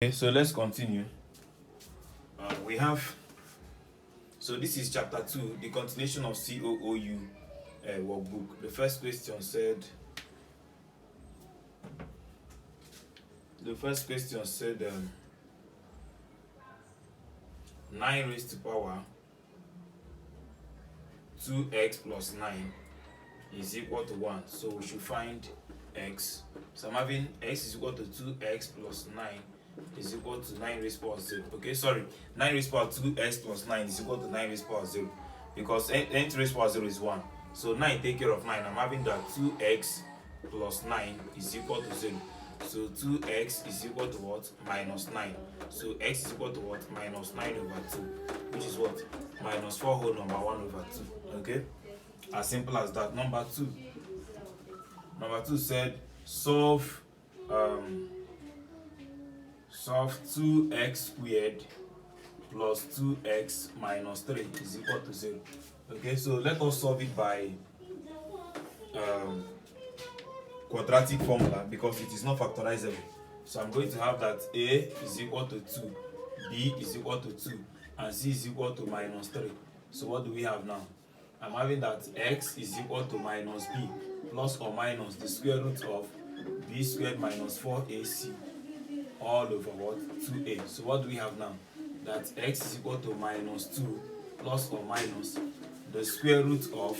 Okay, so let's continue. We have, so this is chapter 2, the continuation of COOU workbook. The first question said 9 raised to power 2x plus 9 is equal to 1. So we should find x. So I'm having x is equal to 2x plus 9 is equal to 9 raised power 0. Okay, sorry, 9 raised power 2x plus 9 is equal to 9 raised power 0 because n raised power 0 is 1. So 9 take care of 9. I'm having that 2x plus 9 is equal to 0. So 2x is equal to what? Minus 9. So x is equal to what? Minus 9 over 2, which is what? Minus 4 whole number 1 over 2. Okay? As simple as that. Number 2. Number 2 said solve 2x squared plus 2x minus 3 is equal to 0. Okay, so let us solve it by quadratic formula because it is not factorizable. So I'm going to have that a is equal to 2, b is equal to 2, and c is equal to minus 3. So what do we have now? I'm having that x is equal to minus b plus or minus the square root of b squared minus 4ac all over what? 2a. So what do we have now? That x is equal to minus 2 plus or minus the square root of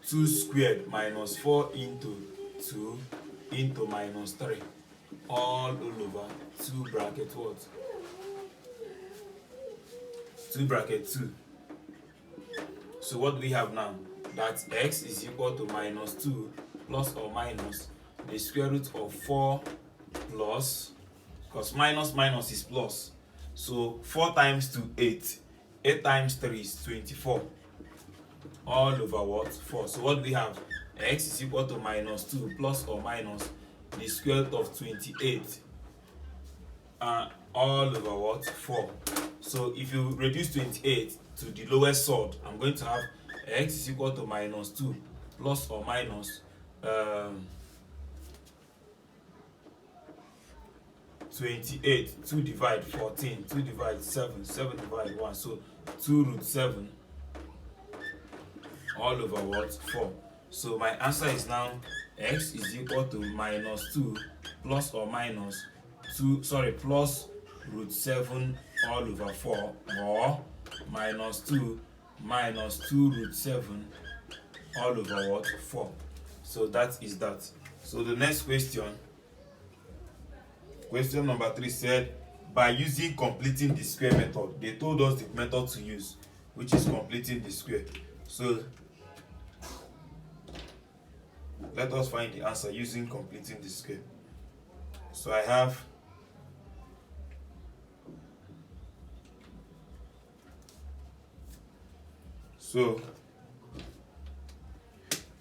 2 squared minus 4 into 2 into minus 3 all over 2 bracket what? 2 bracket 2. So what do we have now? That x is equal to minus 2 plus or minus the square root of 4 plus, because minus minus is plus. So 4 times 2, 8. 8 times 3 is 24. All over what? 4. So what do we have? X is equal to minus 2 plus or minus the square root of 28 all over what? 4. So if you reduce 28 to the lowest sort, I'm going to have x is equal to minus 2 plus or minus 28. 2 divide 14, 2 divide 7, 7 divide 1. So 2 root 7 all over what? 4. So my answer is now x is equal to minus 2 plus or minus plus root 7 all over 4, or minus 2 root 7 all over what? 4. So that is that. So the next question number 3 said by using completing the square method. They told us the method to use, which is completing the square. So let us find the answer using completing the square. So I have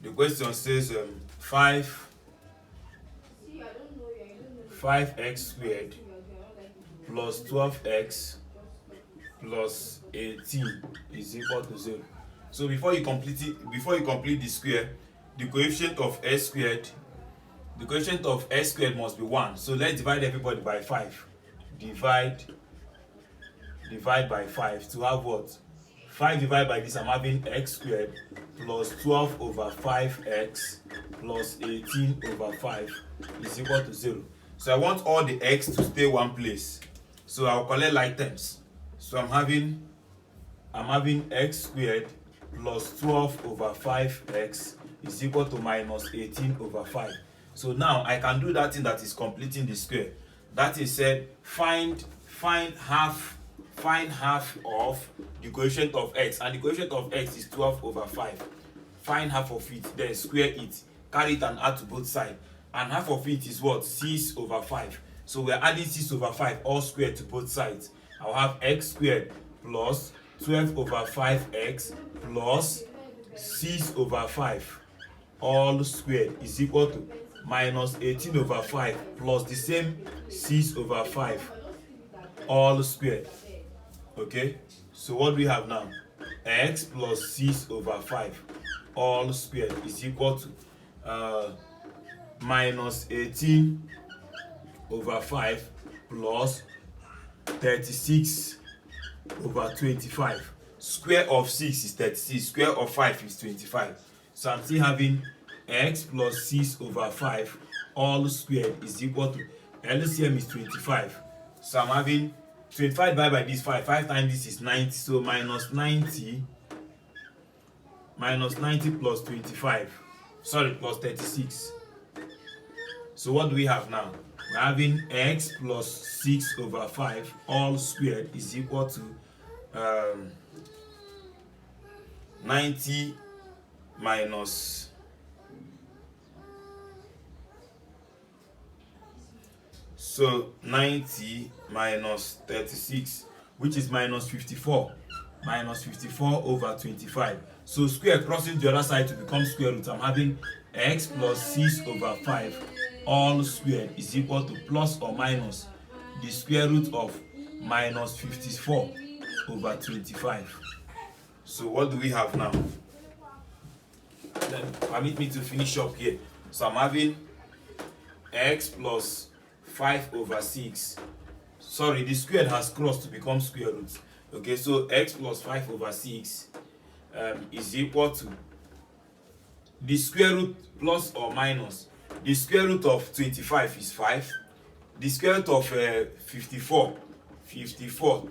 the question says 5x squared plus 12x plus 18 is equal to 0. So before you complete the square, the coefficient of s squared must be 1. So let's divide everybody by 5. Divide by 5 to have what? 5 divided by this, I'm having x squared plus 12 over 5x plus 18 over 5 is equal to 0. So I want all the x to stay one place. So I'll collect like terms. So I'm having x squared plus 12 over 5x is equal to minus 18 over 5. So now I can do that thing that is completing the square. That is said, find half of the coefficient of x, and the coefficient of x is 12 over 5. Find half of it, then square it, carry it and add to both sides. And half of it is what? 6 over 5. So we're adding 6 over 5 all squared to both sides. I'll have x squared plus 12 over 5x plus 6 over 5 all squared is equal to minus 18 over 5 plus the same 6 over 5 all squared. Okay, so what do we have now? X plus 6 over 5 all squared is equal to minus 18 over 5 plus 36 over 25. Square of 6 is 36, square of 5 is 25. So I'm still having x plus 6 over 5 all squared is equal to, LCM is 25. So I'm having 25 divided by this 5. 5 times this is 90. So minus 90 plus 25. Sorry, plus 36. So what do we have now? We're having x plus 6 over 5 all squared is equal to 90 minus 90 minus 36, which is minus 54. Minus 54 over 25. So square crossing the other side to become square root. I'm having x plus 6 over 5 all squared is equal to plus or minus the square root of minus 54 over 25. So what do we have now? Then permit me to finish up here. So I'm having x plus 5 over 6. Sorry, the squared has crossed to become square root. Okay, so x plus 5 over 6 is equal to the square root plus or minus. The square root of 25 is 5. The square root of 54,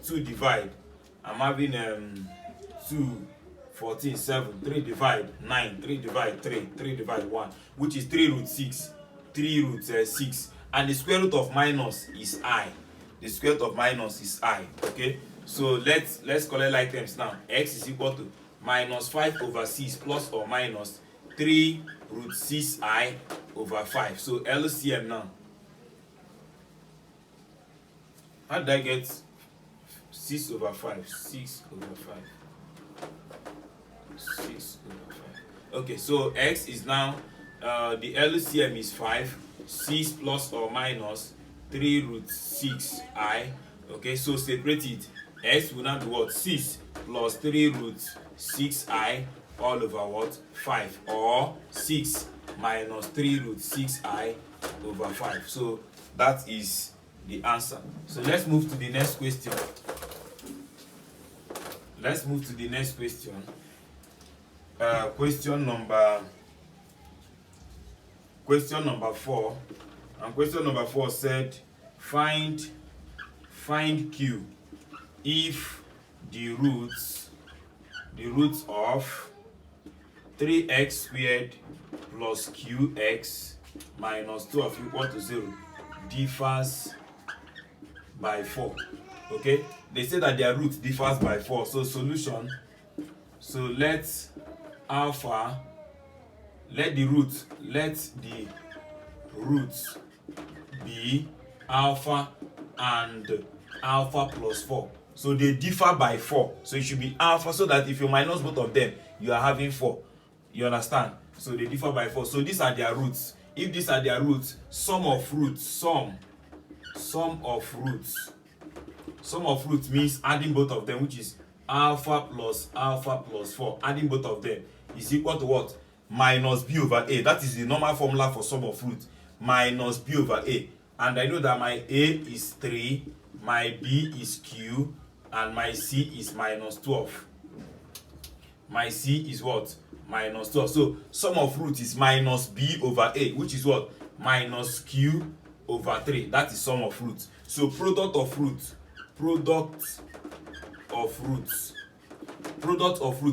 2 divide. I'm having 2, 14, 7, 3 divide 9, 3 divide 3, 3 divide 1, which is 3 root 6, 3 root 6. And the square root of minus is I. The square root of minus is I. Okay, so let's collect like terms now. X is equal to minus 5 over 6 plus or minus 3 root 6i over 5. So LCM now. How did I get 6 over 5? 6 over 5. 6 over 5. Okay, so x is now, the LCM is 5. 6 plus or minus 3 root 6i. Okay, so separate it. X will now be what? 6 plus 3 root 6i all over what? 5. Or 6 minus 3 root 6i over 5. So that is the answer. So let's move to the next question. Let's move to the next question. Question number 4. And question number 4 said, find Q if the roots of 3x squared plus qx minus 12 equal to 0 differs by 4. Okay, they say that their root differs by 4. So solution. So let the roots be alpha and alpha plus 4. So they differ by 4. So it should be alpha, so that if you minus both of them, you are having 4. You understand? So they differ by 4. So these are their roots. If these are their roots, sum of roots means adding both of them, which is alpha plus 4. Adding both of them is equal to what? Minus b over a. That is the normal formula for sum of roots. Minus b over a. And I know that my a is 3, my b is q, and my c is minus 12. My c is what? Minus 12. So sum of root is minus b over a, which is what? Minus q over 3. That is sum of roots. So product of roots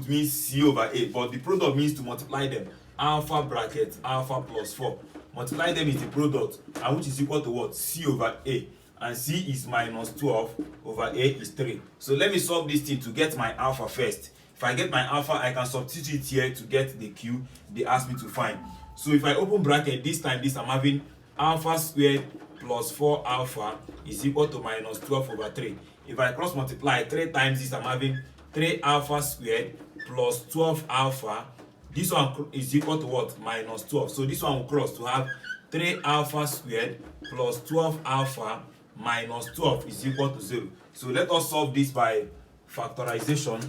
means c over a, but the product means to multiply them. Alpha bracket alpha plus 4. Multiply them is the product, and which is equal to what? C over a. And c is minus 12 over a is 3. So let me solve this thing to get my alpha first. If I get my alpha, I can substitute here to get the q they asked me to find. So if I open bracket, this time I'm having alpha squared plus 4 alpha is equal to minus 12 over 3. If I cross multiply 3 times this, I'm having 3 alpha squared plus 12 alpha. This one is equal to what? Minus 12. So this one will cross to have 3 alpha squared plus 12 alpha minus 12 is equal to 0. So let us solve this by factorization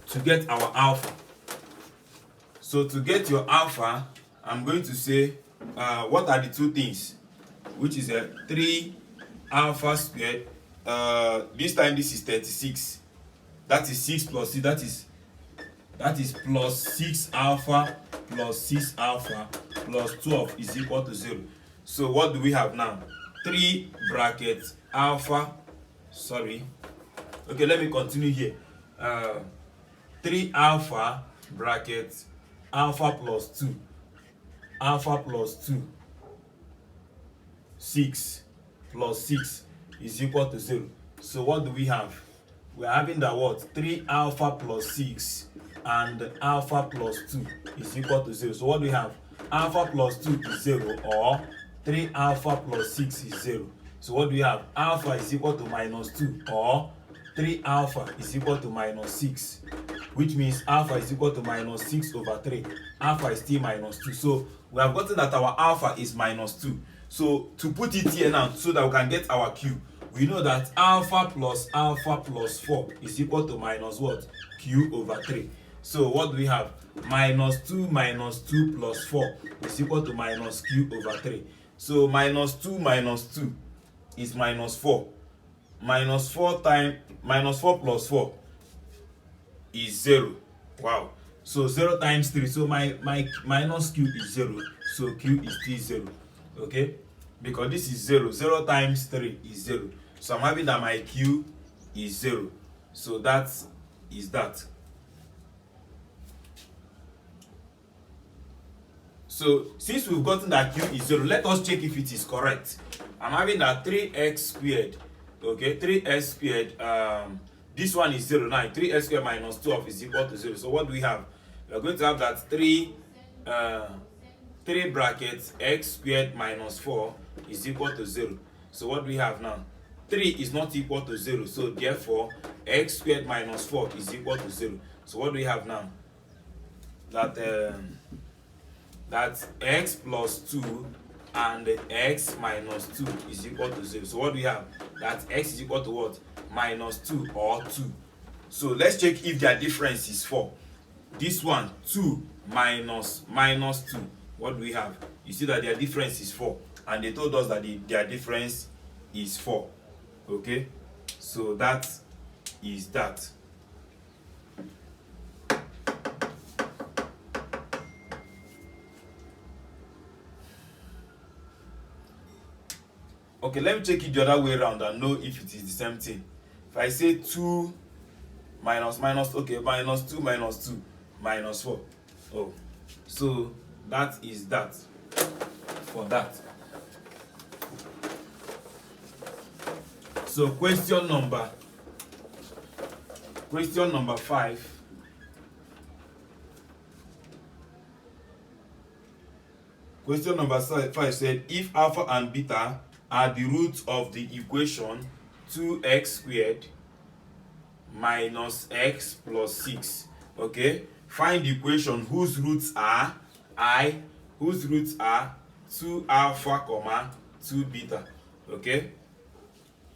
to get our alpha. So to get your alpha, I'm going to say what are the two things, which is 3 alpha squared. This time this is 36. That is 6 plus 6. That is plus 6 alpha plus 6 alpha plus 12 is equal to 0. So what do we have now? 3 brackets alpha. Sorry. Okay, let me continue here. 3 alpha brackets alpha plus 2. Alpha plus 2. 6 plus 6 is equal to 0. So what do we have? We are having that what? 3 alpha plus 6 and alpha plus 2 is equal to 0. So what do we have? Alpha plus 2 is 0, or 3 alpha plus 6 is 0. So what do we have? Alpha is equal to minus 2, or 3 alpha is equal to minus 6, which means alpha is equal to minus 6 over 3. Alpha is still minus 2. So we have gotten that our alpha is minus 2. So to put it here now, so that we can get our q, we know that alpha plus 4 is equal to minus what? Q over 3. So what do we have? Minus 2 plus 4 is equal to minus q over 3. So minus 2 is minus 4. Minus 4 plus 4 is 0. Wow. So 0 times 3. So my minus q is 0. So q is still 0. Okay? Because this is 0. 0 times 3 is 0. So I'm having that my q is 0. So that is that. So since we've gotten that q is 0, let us check if it is correct. I'm having that 3x squared. Okay, 3x squared. This one is 0 now. 3x squared minus 12 is equal to 0. So what do we have? We are going to have that 3 brackets x squared minus 4 is equal to 0. So what do we have now? 3 is not equal to 0. So therefore, x squared minus 4 is equal to 0. So what do we have now? That x plus 2 and x minus 2 is equal to 0. So what do we have? That x is equal to what? Minus 2 or 2. So let's check if their difference is 4. This one, 2 minus 2. What do we have? You see that their difference is 4. And they told us that their difference is 4. Okay? So that is that. Okay, let me check it the other way around and know if it is the same thing. If I say 2 minus, okay, minus 2 minus 2 minus 4. Oh, so that is that for that. So question number 5. Question number 5 said, if alpha and beta are the roots of the equation 2x squared minus x plus 6. Okay, find the equation whose roots are 2 alpha, 2 beta. Okay,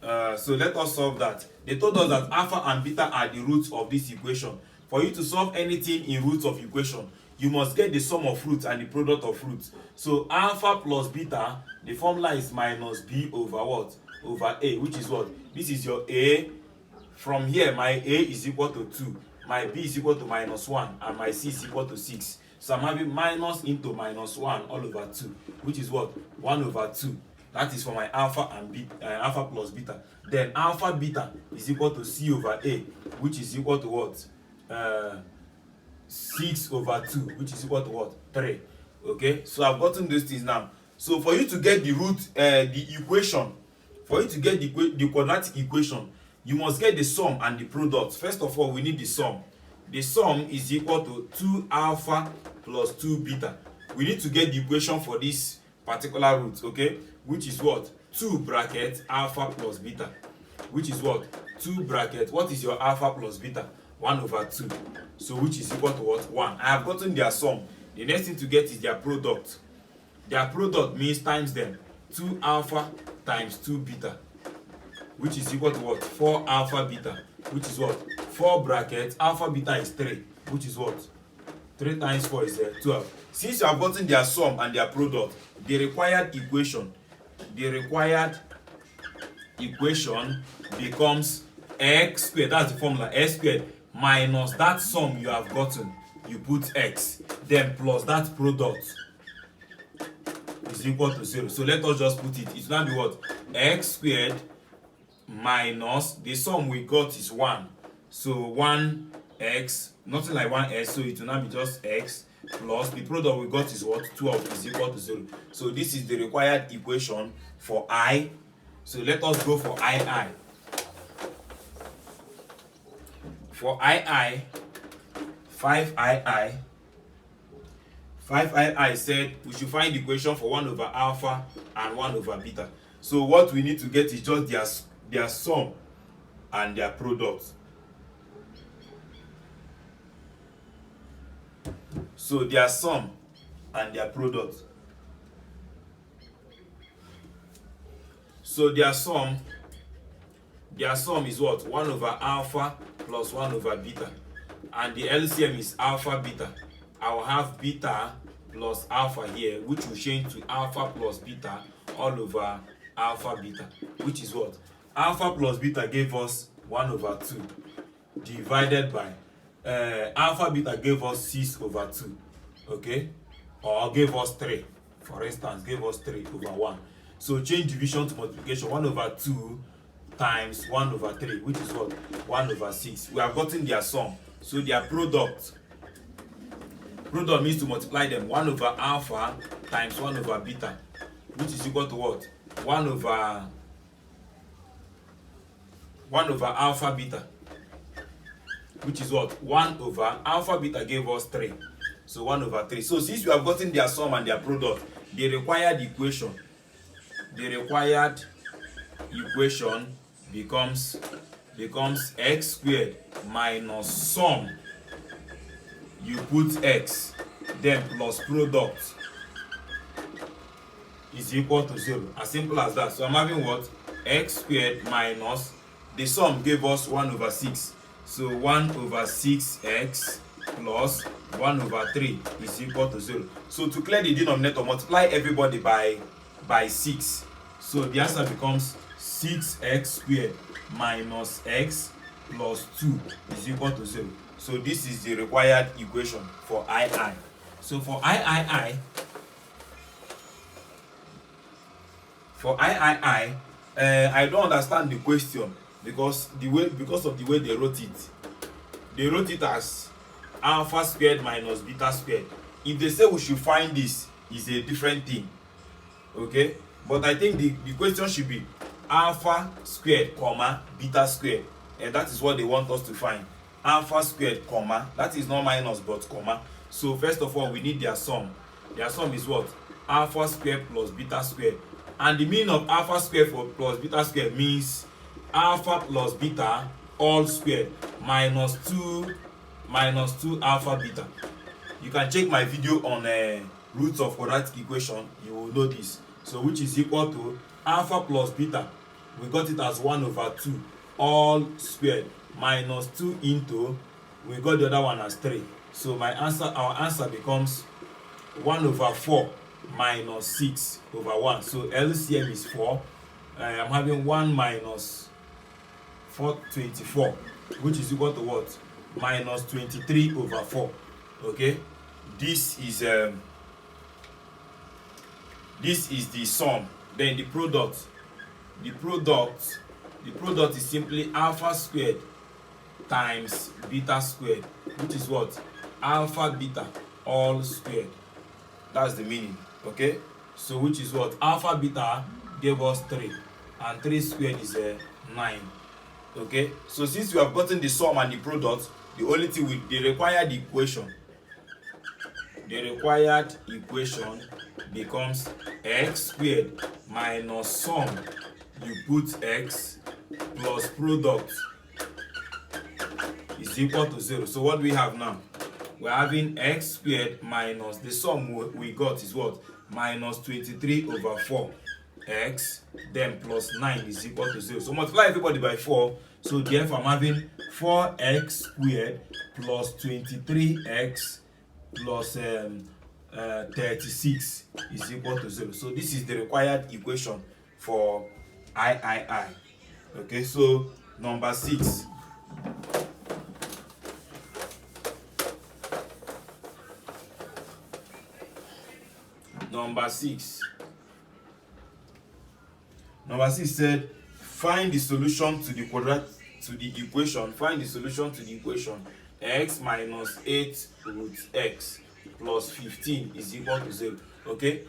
so let us solve that. They told us that alpha and beta are the roots of this equation. For you to solve anything in roots of equation, you must get the sum of roots and the product of roots. So alpha plus beta, the formula is minus b over what? Over a, which is what? This is your a. From here, my a is equal to 2, my b is equal to minus 1, and my c is equal to 6. So I'm having minus into minus 1 all over 2, which is what? 1 over 2. That is for my alpha and beta, alpha plus beta. Then alpha beta is equal to c over a, which is equal to what? 6 over 2, which is equal to what? 3. Okay, so I've gotten these things now. So for you to get the root, the equation, for you to get the quadratic equation, you must get the sum and the product. First of all, we need the sum. The sum is equal to 2 alpha plus 2 beta. We need to get the equation for this particular root, okay? Which is what? 2 bracket alpha plus beta. Which is what? 2 bracket. What is your alpha plus beta? 1 over 2. So which is equal to what? 1. I have gotten their sum. The next thing to get is their product. Their product means times them. 2 alpha times 2 beta, which is equal to what? 4 alpha beta, which is what? 4 bracket alpha beta is 3, which is what? 3 times 4 is 12. Since you have gotten their sum and their product, the required equation equation becomes x squared. That's the formula, x squared minus that sum you have gotten. You put x, then plus that product is equal to 0. So let us just put it. It will now be what? X squared minus the sum we got is 1. So 1x, nothing like 1x, so it will now be just x plus the product we got is what? 12 is equal to 0. So this is the required equation for I. So let us go for II. For II, 5II said we should find the equation for 1 over alpha and 1 over beta. So what we need to get is just their sum and their product. So their sum and their product. So their sum is what? 1 over alpha plus 1 over beta. And the LCM is alpha beta. I will have beta plus alpha here, which will change to alpha plus beta all over alpha beta, which is what? Alpha plus beta gave us 1 over 2 divided by alpha beta gave us 6 over 2, okay, or gave us 3, for instance, gave us 3 over 1. So change division to multiplication. 1 over 2 times 1 over 3, which is what? 1 over 6. We have gotten their sum. So their product means to multiply them. 1 over alpha times 1 over beta, which is equal to what? 1 over alpha beta, which is what? 1 over alpha beta gave us 3. So 1 over 3. So since we have gotten their sum and their product, the required equation becomes x squared minus sum, you put x, then plus product is equal to 0. As simple as that. So I'm having what? X squared minus the sum gave us 1 over 6. So 1 over 6x plus 1 over 3 is equal to 0. So to clear the denominator, multiply everybody by 6. So the answer becomes 6x squared minus x plus 2 is equal to 0. So this is the required equation for II. So for III, I don't understand the question because of the way they wrote it. They wrote it as alpha squared minus beta squared. If they say we should find this, is a different thing. Okay? But I think the question should be alpha squared, comma, beta squared. And that is what they want us to find. Alpha squared, comma, that is not minus but comma. So first of all, we need their sum. Their sum is what? Alpha squared plus beta squared. And the meaning of alpha squared plus beta squared means alpha plus beta all squared minus 2 alpha beta. You can check my video on roots of quadratic equation. You will know this. So which is equal to alpha plus beta. We got it as 1 over 2 all squared minus 2 into, we got the other one as 3. So our answer becomes 1 over 4 minus 6 over 1. So LCM is 4. I'm having 1 minus 24, which is equal to what? Minus 23 over 4. Okay, this is the sum. Then the product is simply alpha squared times beta squared, which is what? Alpha beta all squared. That's the meaning. Okay, so which is what? Alpha beta gave us 3 and 3 squared is 9. Okay, so since we have gotten the sum and the product, the only thing with the required equation becomes x squared minus sum, you put x, plus product is equal to 0. So what do we have now? We're having x squared minus the sum we got is what? Minus 23 over 4 x, then plus 9 is equal to 0. So multiply everybody by 4. So therefore I'm having 4x squared plus 23x plus 36 is equal to 0. So this is the required equation for III. Okay, so number 6. Number 6 said find the solution to the equation. Find the solution to the equation x minus 8 root x plus 15 is equal to 0. Okay,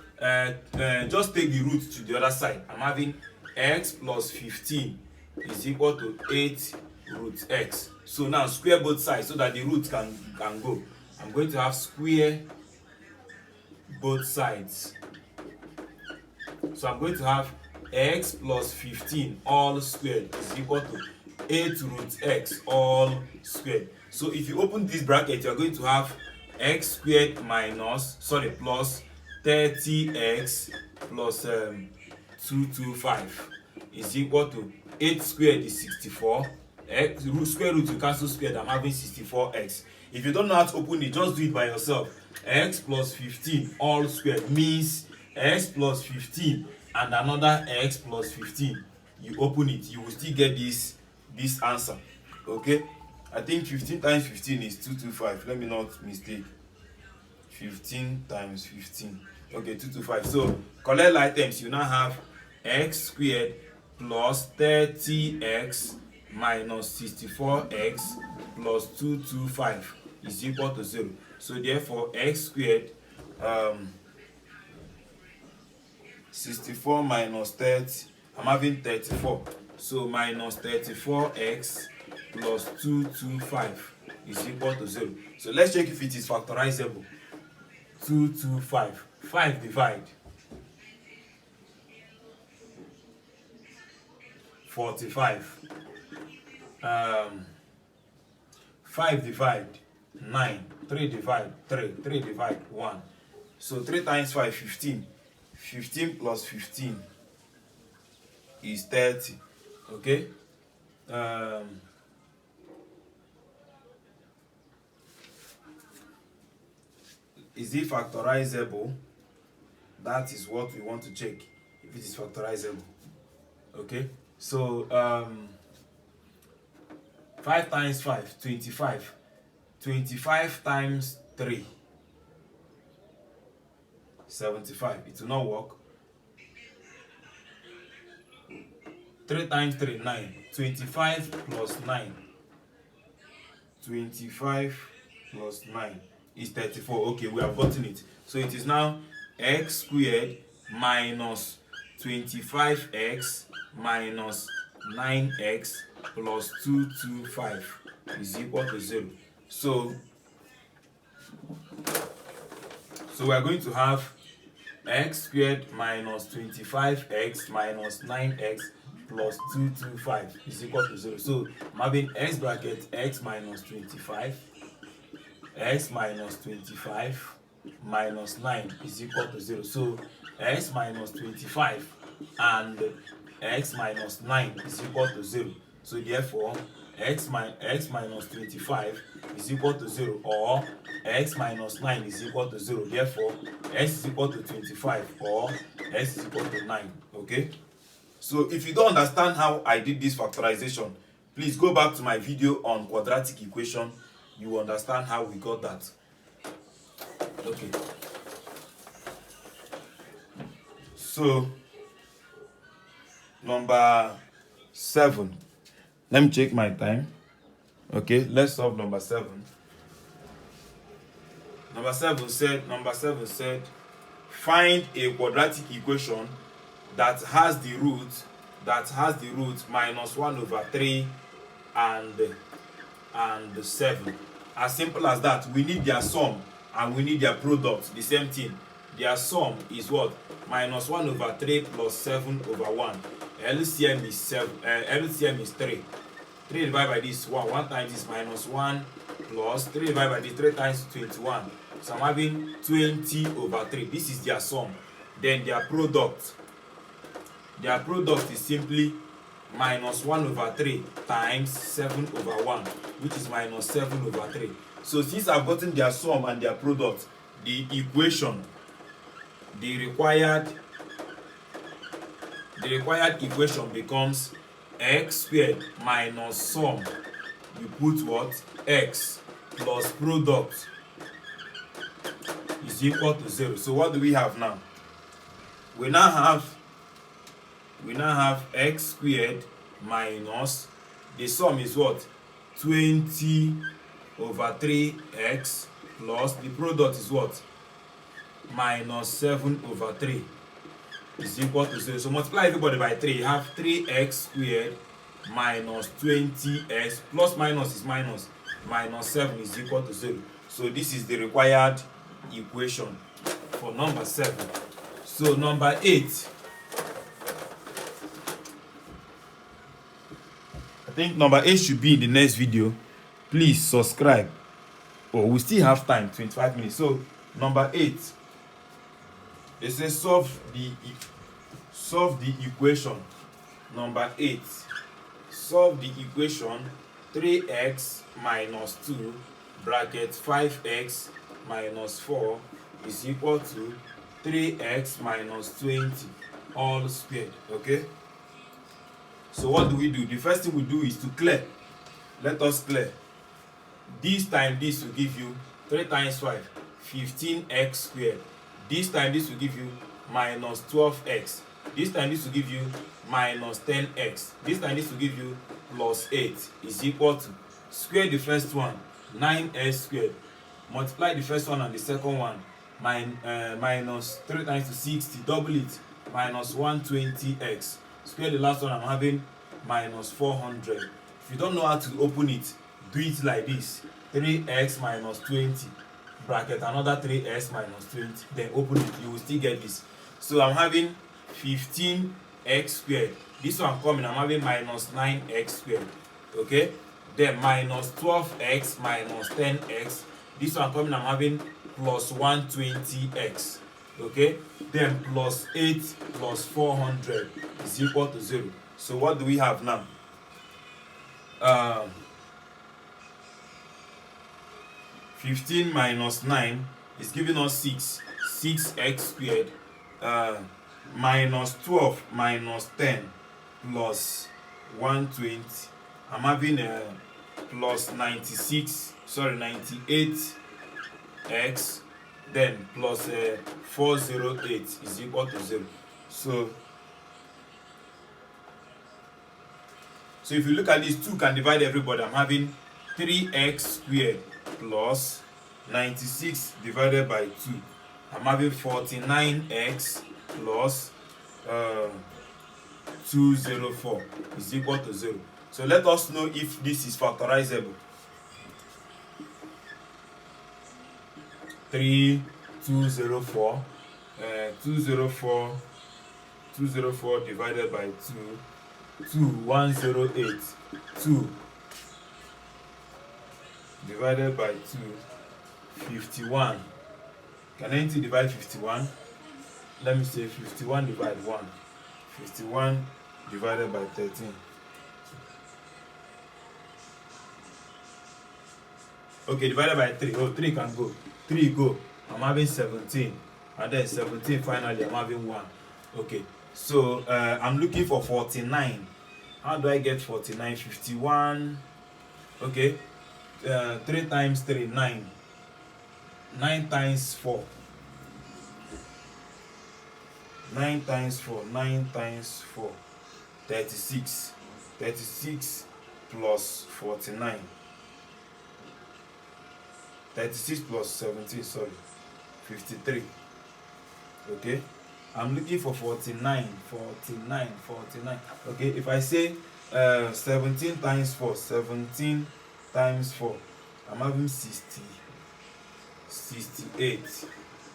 just take the root to the other side. I'm having x plus 15 is equal to 8 root x. So now square both sides so that the root can go. I'm going to have square both sides. So I'm going to have x plus 15 all squared is equal to 8 root x all squared. So if you open this bracket, you are going to have x squared plus 30x plus 225 is equal to 8 squared is 64. Square root you cancel squared, I'm having 64x. If you don't know how to open it, just do it by yourself. X plus 15 all squared means x plus 15 and another x plus 15. You open it, you will still get this answer. Okay, I think 15 times 15 is 225. Let me not mistake. 15 times 15, okay, 225. So collect items, you now have x squared plus 30x minus 64x plus 225 is equal to 0. So therefore x squared 64 minus 30, I'm having 34. So minus 34x plus 225 is equal to 0. So let's check if it is factorizable. 225. 5 divide 45. 5 divide 9. 3 divide 3. 3 divide 1. So 3 times 5, 15. 15 plus 15 is 30. Okay. Is it factorizable? That is what we want to check, if it is factorizable. Okay. So 5 times 5, 25. 25 times 3, 75. It will not work. 3 times 3, 9. 25 plus 9. 25 plus 9 is 34. Okay, we have gotten it. So it is now x squared minus 25x minus 9x plus 225 is equal to 0. So we are going to have x squared minus 25x minus 9x plus 225 is equal to 0. So I'm having x bracket x minus 25, x minus 25 minus 9 is equal to 0. So x minus 25 and x minus 9 is equal to 0. So therefore x minus 25 is equal to 0, or x minus 9 is equal to 0. Therefore x is equal to 25 or x is equal to 9. Okay, so if you don't understand how I did this factorization, please go back to my video on quadratic equation. You will understand how we got that. Okay, so number 7. Let me check my time. Okay, let's solve number 7. Number 7 said find a quadratic equation that has the root minus 1 over 3 and 7. As simple as that. We need their sum and we need their product, the same thing. Their sum is what? Minus 1 over 3 plus 7 over 1. LCM is 7. LCM is 3. 3 divided by this 1. 1 times this minus 1 plus 3 divided by this 3 times 21. So I'm having 20 over 3. This is their sum. Then their product is simply minus 1 over 3 times 7 over 1, which is minus 7 over 3. So since I've gotten their sum and their product, the equation, the required equation becomes x squared minus sum, you put what? X plus product is equal to 0. So what do we have now? We now have x squared minus, the sum is what? 20 over 3x plus the product is what? Minus 7 over 3 is equal to 0. So multiply everybody by 3. You have 3x squared minus 20x plus minus is minus. Minus 7 is equal to 0. So this is the required equation for number 7. So number 8. I think number 8 should be in the next video. Please subscribe. Oh, we still have time, 25 minutes. So number 8. It says solve the equation. Number 8. Solve the equation 3x minus 2 bracket 5x minus 4 is equal to 3x minus 20 all squared. Okay? So what do? The first thing we do is to clear. Let us clear. This time this will give you 3 times 5, 15x squared. This time this will give you minus 12x. This time this will give you minus 10x. This time this will give you plus 8 is equal to, square the first one, 9x squared. Multiply the first one and the second one, minus 3 times to 60, double it, minus 120x. Square the last one, I'm having minus 400. If you don't know how to open it, do it like this. 3x minus 20 bracket another 3x minus 20, then open it, you will still get this. So I'm having 15x squared. This one coming, I'm having minus 9x squared. Okay, then minus 12x minus 10x. This one coming, I'm having plus 120x. Okay, then plus 8 plus 400 is equal to 0. So what do we have now? 15 minus 9 is giving us 6x squared, minus 12 minus 10 plus 120. I'm having plus 98x, then plus 408 is equal to 0. So if you look at this, 2 can divide everybody. I'm having 3x squared plus 96 divided by 2. I'm having 49x plus 204 is equal to 0. So let us know if this is factorizable. 204 divided by 108. 2 divided by 2, 51. Can anything divide 51? Let me say 51 divided 1. 51 divided by 13. Okay, divided by 3. Oh, 3 can go. 3 go. I'm having 17. And then 17 finally, I'm having 1. Okay, so I'm looking for 49. How do I get 49? 51. Okay. 3 times 3, 9. 9 times 4. 9 times 4. 9 times 4. 36. 36 plus 49. 36 plus 17, sorry. 53. Okay. I'm looking for 49. 49. 49. Okay, if I say 17 times 4. 17 times 4, I'm having 68.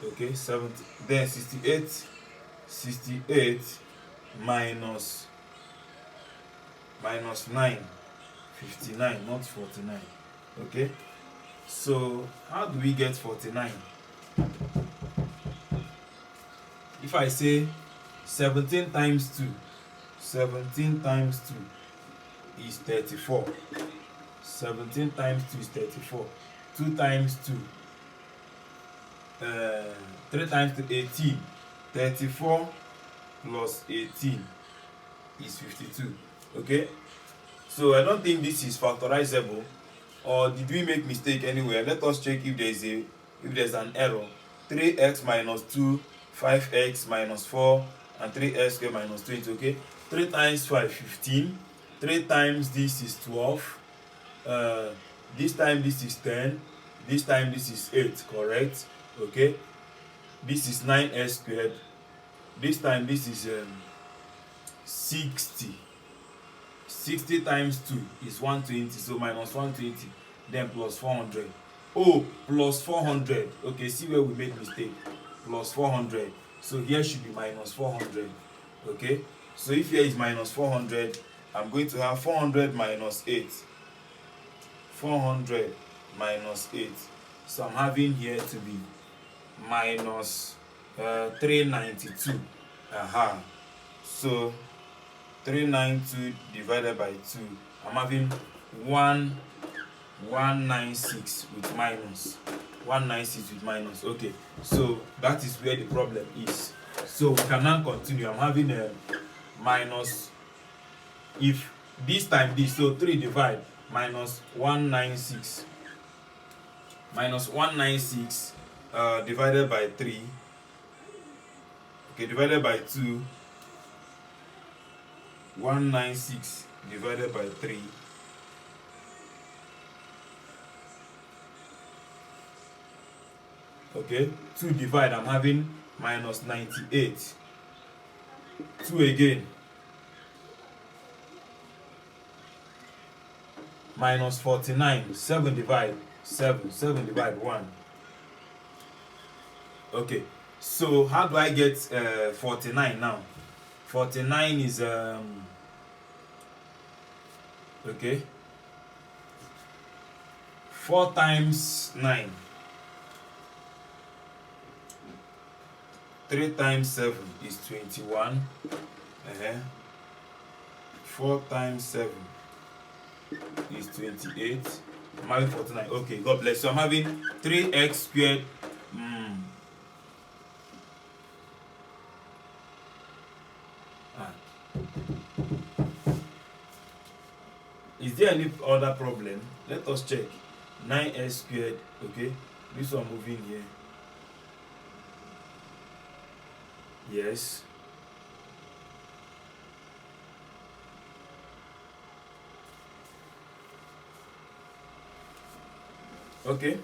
Okay, 70. Then 68 minus 9, 59, not 49. Okay, so how do we get 49? If I say 17 times 2, 17 times 2 is 34. 17 times 2 is 34. 2 times 2, 3 times 2, 18. 34 plus 18 is 52. Okay, so I don't think this is factorizable, or did we make mistake anywhere? Let us check if there's an error. 3x minus 2, 5x minus 4, and 3x squared minus 20. Okay, 3 times 5, 15. 3 times this is 12. This time this is 10. This time this is 8, correct? Okay, this is 9x squared. This time this is 60. 60 times 2 is 120, so minus 120, then plus 400. Oh, plus 400. Okay, see where we made mistake. Plus 400. So here should be minus 400. Okay, so if here is minus 400, I'm going to have 400 minus 8. 400 minus 8. So I'm having here to be minus 392. So 392 divided by 2, I'm having 196 with minus. 196 with minus. Okay, so that is where the problem is. So we can now continue. I'm having a minus, if this time this, so 3 divide minus 196. Minus 196 divided by 3. Okay, divided by 2. 196 divided by 3. Okay, 2 divide, I'm having minus 98. 2 again, minus 49. 7 divide 7. 7 divide 1. Okay, so how do I get 49 now? 49 is okay, 4 times 9. 3 times 7 is 21. 4 times 7 is 28. I'm having 49. Okay, God bless. So I'm having 3x squared. Is there any other problem? Let us check. 9x squared. Okay, this one moving here. Yes. Okay,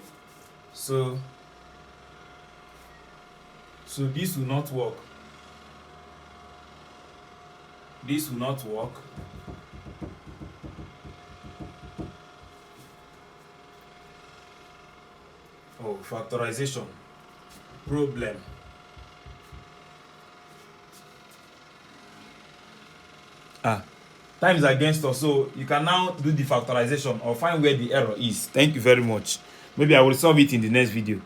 so this will not work. This will not work. Oh, factorization problem. Time is against us, so you can now do the factorization or find where the error is. Thank you very much. Maybe I will solve it in the next video.